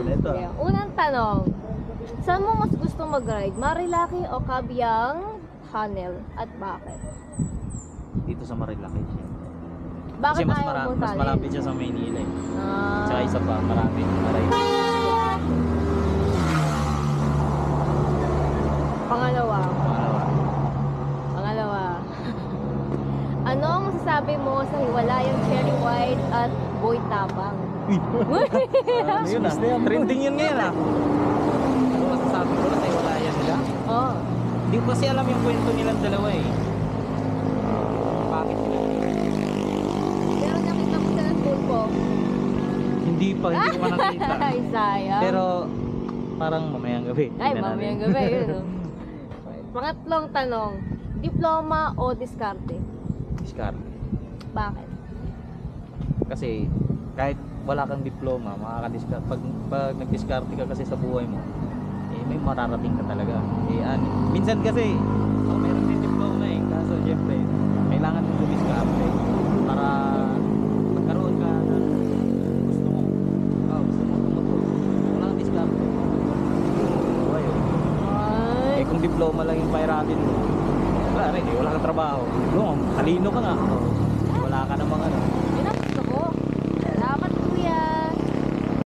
Ito. Yeah. Unang tanong, saan mo mas gusto mag-ride? Marilaki o Kabyang Tunnel? At bakit? Dito sa Marilaki. Bakit Kasi mas, ayaw mo mas tunnel? malapit siya sa Maynila eh. Ah. Tsaka isa pa, marami. Pangalawa. Ano ang masasabi mo sa hiwalayang Cherry White at Boy Tapang? Ano yun ah? Trending yun ngayon ah. Ano masasabi ko na tayo wala yan nila? Oo. Hindi ko kasi alam yung kwento nilang dalawa eh. Bakit sila? Pero nakita mo sa pulpo. Hindi pa ko nakita. Ay, sayang. Pero parang mamayang gabi. Ay, Tingnan mamayang natin. gabi yun. Oh. Pangatlong tanong, diploma o diskarte? Discard. Bakit? Kasi kahit wala kang diploma, makaka-discard. Pag nag-discard ka kasi sa buhay mo, eh may mararating ka talaga. Eh minsan kasi, meron din diploma eh. Kaso syempre, kailangan mong dumiskarte para magkaroon ka ng gusto mo. Gusto mo tumuto. Wala kang diskarte. Buhay oh. Ay. Eh kung diploma lang yung pahiramin mo, wala rin eh, wala kang trabaho. Talino ka nga. Wala ka namang ano.